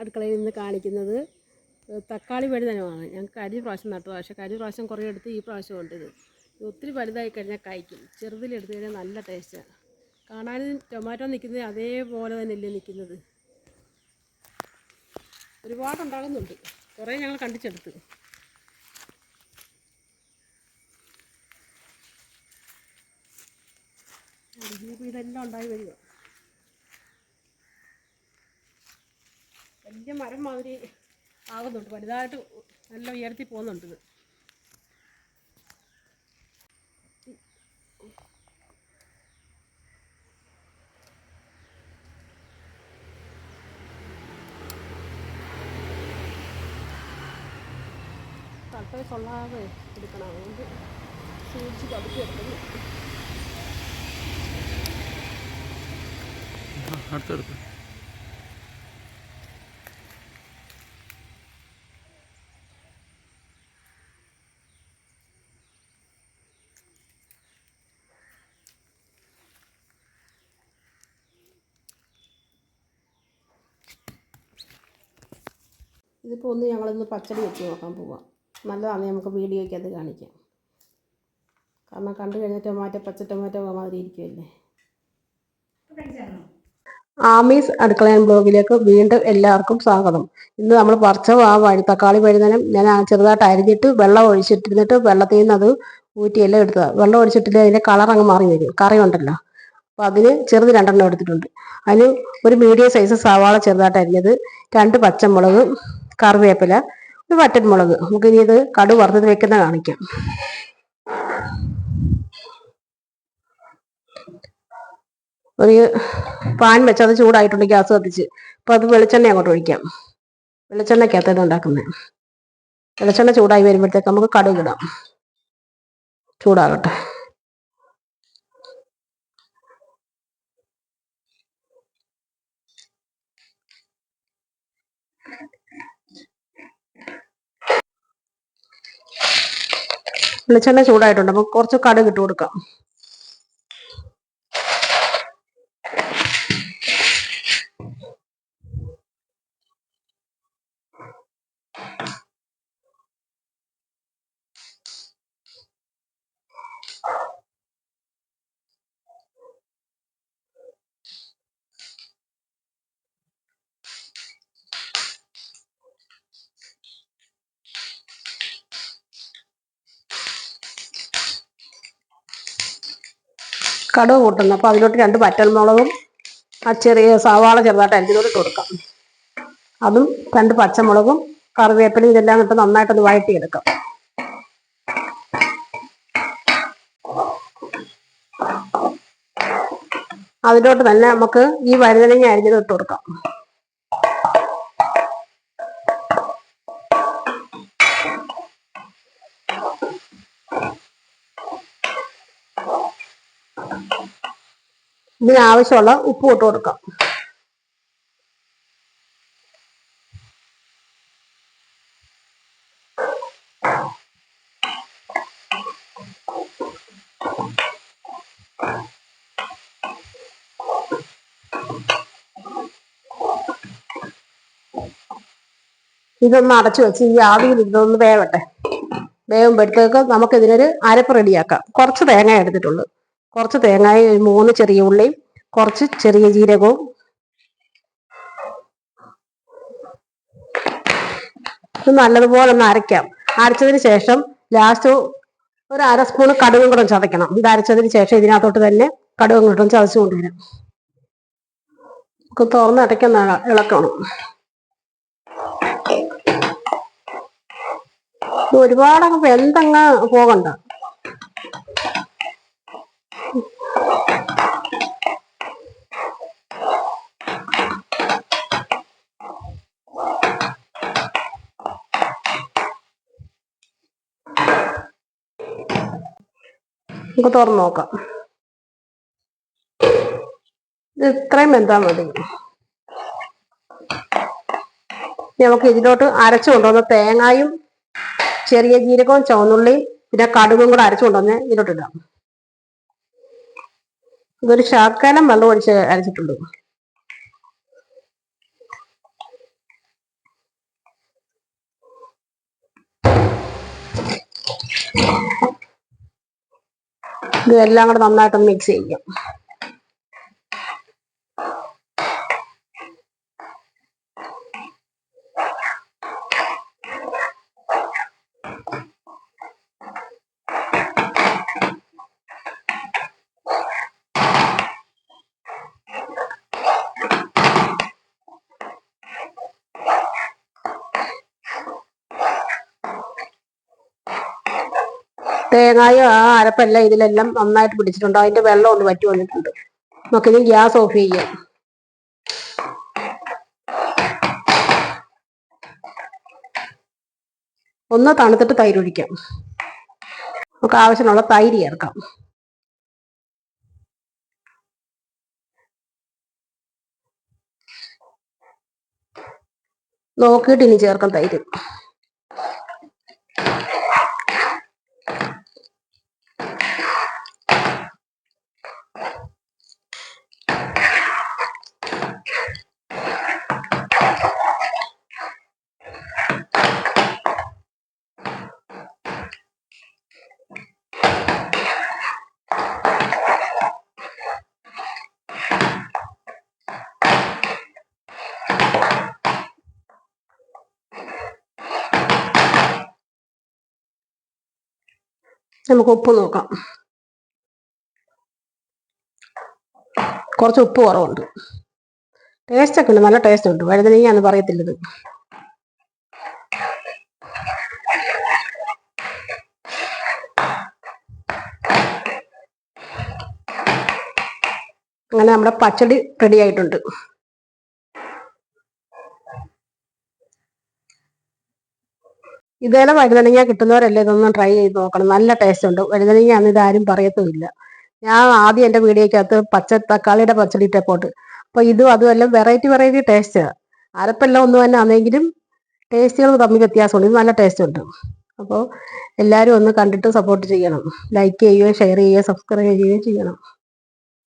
അടുക്കളയിൽ നിന്ന് കാണിക്കുന്നത് തക്കാളി വഴുതനമാണ്. ഞങ്ങൾക്ക് കഴിഞ്ഞ പ്രാവശ്യം നട്ടു, പക്ഷേ കഴിഞ്ഞ പ്രാവശ്യം കുറേ എടുത്ത് ഈ പ്രാവശ്യം ഉണ്ട്. ഇത് ഒത്തിരി വലുതായി കഴിഞ്ഞാൽ കായ്ക്കും. ചെറുതിലെടുത്ത് കഴിഞ്ഞാൽ നല്ല ടേസ്റ്റാണ്. കാണാനും ടൊമാറ്റോ നിൽക്കുന്നത് അതേപോലെ തന്നെയല്ലേ നിൽക്കുന്നത്. ഒരുപാടുണ്ടാകുന്നുണ്ട്, കുറേ ഞങ്ങൾ കണ്ടിച്ചെടുത്ത്. ഇതെല്ലാം ഉണ്ടായി വരിക. വലിയ മരം മാതിരി ആകുന്നുണ്ട്, വലുതായിട്ട് നല്ല ഉയർത്തി പോകുന്നുണ്ട്. ഇത് തട്ട കൊള്ളാതെ എടുക്കണം, അതുകൊണ്ട് സൂക്ഷിച്ച് പതുക്കെ എടുക്കുന്നു. അടുത്തെടുത്ത് ഇതിപ്പോൾ ഒന്ന് ഞങ്ങളൊന്ന് പച്ചടി വെച്ച് നോക്കാൻ പോവാം. നല്ലതാണെങ്കിൽ നമുക്ക് വീഡിയോയ്ക്ക് അത് കാണിക്കാം. കാരണം കണ്ടു കഴിഞ്ഞാൽ ടൊമാറ്റോ പച്ച ടൊമാറ്റോ മാതിരി ഇരിക്കുമല്ലേ. ആമീസ് അടുക്കള ബ്ലോഗിലേക്ക് വീണ്ടും എല്ലാവർക്കും സ്വാഗതം. ഇന്ന് നമ്മൾ പറിച്ച തക്കാളി വഴുതനം ഞാൻ ചെറുതായിട്ട് അരിഞ്ഞിട്ട് വെള്ളം ഒഴിച്ചിട്ടിരുന്നിട്ട് വെള്ളത്തിൽ നിന്ന് അത് ഊറ്റിയെല്ലാം എടുത്തതാണ്. വെള്ളം ഒഴിച്ചിട്ടില്ല, അതിൻ്റെ കളർ അങ്ങ് മാറി വരും, കറി ഉണ്ടല്ലോ. അപ്പോൾ അതിന് ചെറുത് 2 എടുത്തിട്ടുണ്ട്. അതിന് ഒരു മീഡിയം സൈസ് സവാള ചെറുതായിട്ട് അരിഞ്ഞത്, 2 പച്ചമുളക്, കറിവേപ്പില, ഒരു വറ്റൻമുളക്. നമുക്കിനി ഇത് കടുക് വറുത്തത് വെക്കുന്ന കാണിക്കാം. ഒരു പാൻ വെച്ച് അത് ചൂടായിട്ടുണ്ട്, ഗ്യാസ് കത്തിച്ച്. അപ്പോൾ അത് വെളിച്ചെണ്ണ അങ്ങോട്ട് ഒഴിക്കാം. വെളിച്ചെണ്ണയ്ക്കകത്ത് ഉണ്ടാക്കുന്നത്. വെളിച്ചെണ്ണ ചൂടായി വരുമ്പോഴത്തേക്ക് നമുക്ക് കടുക് ഇടാം. ചൂടാകട്ടെ. വെളിച്ചെണ്ണ ചൂടായിട്ടുണ്ട്, നമുക്ക് കുറച്ച് കടുക് ഇട്ട് കൊടുക്കാം. കടുക് കൂട്ടുന്നു, അപ്പോൾ അതിലോട്ട് 2 വറ്റൽമുളകും ആ ചെറിയ സവാള ചെറുതായിട്ട് അരിഞ്ഞതോട് ഇട്ട് കൊടുക്കാം. അതും 2 പച്ചമുളകും കറിവേപ്പിലയും ഇതെല്ലാം ഇട്ട് നന്നായിട്ടൊന്ന് വഴറ്റിയെടുക്കാം. അതിലോട്ട് തന്നെ നമുക്ക് ഈ വഴുതനങ്ങ അരിഞ്ഞത് ഇട്ട് കൊടുക്കാം. ഇതിനാവശ്യമുള്ള ഉപ്പ് ഇട്ട് കൊടുക്കാം. ഇതൊന്ന് അടച്ചു വെച്ച് ഈ ആവിയിൽ ഇതൊന്ന് വേവട്ടെ. വേവുമ്പോഴത്തേക്ക് നമുക്കിതിനൊരു അരപ്പ് റെഡിയാക്കാം. കുറച്ച് തേങ്ങ എടുത്തിട്ടുള്ളൂ. കുറച്ച് തേങ്ങയും 3 ചെറിയ ഉള്ളിയും കുറച്ച് ചെറിയ ജീരകവും ഇത് നല്ലതുപോലെ ഒന്ന് അരയ്ക്കാം. അരച്ചതിന് ശേഷം ലാസ്റ്റ് ഒരു 1/2 സ്പൂൺ കടുകും കൂടെ ചതയ്ക്കണം. ഇത് അരച്ചതിന് ശേഷം ഇതിനകത്തോട്ട് തന്നെ കടുകും കൂടെ ചതച്ച് കൊണ്ടുവരാം. തുറന്ന് അടയ്ക്കുന്ന ഇളക്കണം. ഒരുപാടങ്ങ് വെന്തങ്ങ് പോകണ്ട. നമുക്ക് തുറന്ന് നോക്കാം. ഇത് ഇത്രയും വെന്താൽ മതി. നമുക്ക് ഇതിലോട്ട് അരച്ചു കൊണ്ടുവന്ന തേങ്ങായും ചെറിയ ജീരകവും ചുവന്നുള്ളിയും പിന്നെ കടുകും കൂടെ അരച്ചു കൊണ്ടുവന്ന് ഇതിലോട്ട് ഇടാം. ഇതൊരു ശകലം വെള്ളം ഒഴിച്ച് അരച്ചിട്ടുണ്ട്. ഇതെല്ലാം കൂടെ നന്നായിട്ടൊന്ന് മിക്സ് ചെയ്യാം. തേങ്ങായും ആ അരപ്പെല്ലാം ഇതിലെല്ലാം നന്നായിട്ട് പിടിച്ചിട്ടുണ്ട്. അതിന്റെ വെള്ളം ഒന്ന് വറ്റി വന്നിട്ടുണ്ട്. നമുക്കിനി ഗ്യാസ് ഓഫ് ചെയ്യാം. ഒന്ന് തണുത്തിട്ട് തൈര് ഒഴിക്കാം. നമുക്ക് ആവശ്യമുള്ള തൈര് ചേർക്കാം. നോക്കിയിട്ട് ഇനി ചേർക്കാം തൈര്. നമുക്ക് ഉപ്പ് നോക്കാം. കുറച്ച് ഉപ്പ് കുറവുണ്ട്. ടേസ്റ്റ് ഒക്കെ ഉണ്ട്, നല്ല ടേസ്റ്റ് ഉണ്ട്. വഴുതനങ്ങയാന്ന് പറയത്തില്ലത്. അങ്ങനെ നമ്മുടെ പച്ചടി റെഡി ആയിട്ടുണ്ട്. ഇതേലെ വഴുതനങ്ങ കിട്ടുന്നവരല്ലേ ഇതൊന്നും ട്രൈ ചെയ്ത് നോക്കണം. നല്ല ടേസ്റ്റ് ഉണ്ട്. വഴുതനങ്ങയാന്ന് ഇതാരും പറയത്തുമില്ല. ഞാൻ ആദ്യം എൻ്റെ വീഡിയോക്കകത്ത് തക്കാളിയുടെ പച്ചടി ഇട്ടപ്പോട്ട്. അപ്പൊ ഇതും അതും എല്ലാം വെറൈറ്റി ടേസ്റ്റാണ്. അരപ്പെല്ലാം ഒന്നും തന്നെ ആണെങ്കിലും ടേസ്റ്റുകൾ തമ്മിൽ വ്യത്യാസമുണ്ട്. ഇത് നല്ല ടേസ്റ്റ് ഉണ്ട്. അപ്പോൾ എല്ലാവരും ഒന്ന് കണ്ടിട്ട് സപ്പോർട്ട് ചെയ്യണം. ലൈക്ക് ചെയ്യുകയോ ഷെയർ ചെയ്യുകയോ സബ്സ്ക്രൈബ് ചെയ്യുകയോ ചെയ്യണം.